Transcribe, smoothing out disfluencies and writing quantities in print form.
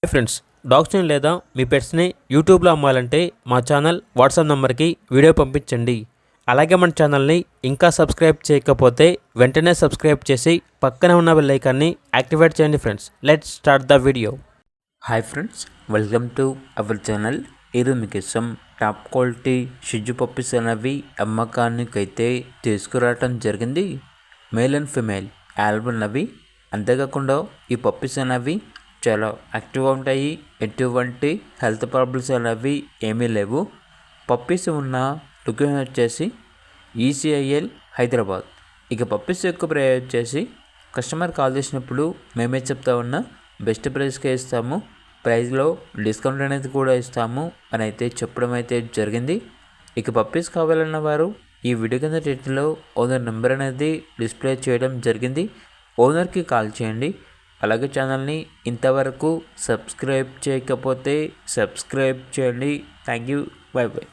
Hi friends, డాగ్స్ని లేదా మీ పెట్స్ని యూట్యూబ్లో అమ్మాలంటే మా ఛానల్ వాట్సాప్ నెంబర్కి వీడియో పంపించండి. అలాగే మన ఛానల్ని ఇంకా సబ్స్క్రైబ్ చేయకపోతే వెంటనే సబ్స్క్రైబ్ చేసి పక్కనే ఉన్న బెల్ ఐకాన్ని యాక్టివేట్ చేయండి. Friends, let's start the video. Hi friends, welcome to our channel. ఈరోజు మీకోసం టాప్ క్వాలిటీ షిట్జు పప్పీస్ అనేవి అమ్మకానికైతే తీసుకురావటం జరిగింది. మేల్ అండ్ ఫిమేల్ ఆల్బమ్ అవి. అంతేకాకుండా ఈ పప్పీస్ అనేవి చాలా యాక్టివ్గా ఉంటాయి. ఎటువంటి హెల్త్ ప్రాబ్లమ్స్ అనేవి ఏమీ లేవు. పప్పీస్ ఉన్న లొకేషన్ వచ్చేసి ఈసీఐఎల్ హైదరాబాద్. ఇక పప్పీస్ యొక్క ప్రైస్ వచ్చేసి కస్టమర్ కాల్ చేసినప్పుడు మేమే చెప్తా ఉన్నా బెస్ట్ ప్రైస్కే ఇస్తాము, ప్రైస్లో డిస్కౌంట్ అనేది కూడా ఇస్తాము అని అయితే చెప్పడం అయితే జరిగింది. ఇక పప్పీస్ కావాలన్న వారు ఈ వీడియో కింద టైటిల్లో ఓనర్ నెంబర్ అనేది డిస్ప్లే చేయడం జరిగింది. ఓనర్కి కాల్ చేయండి. అలాగే ఛానల్ని ఇంతవరకు సబ్స్క్రైబ్ చేయకపోతే సబ్స్క్రైబ్ చేయండి. Thank you. By by.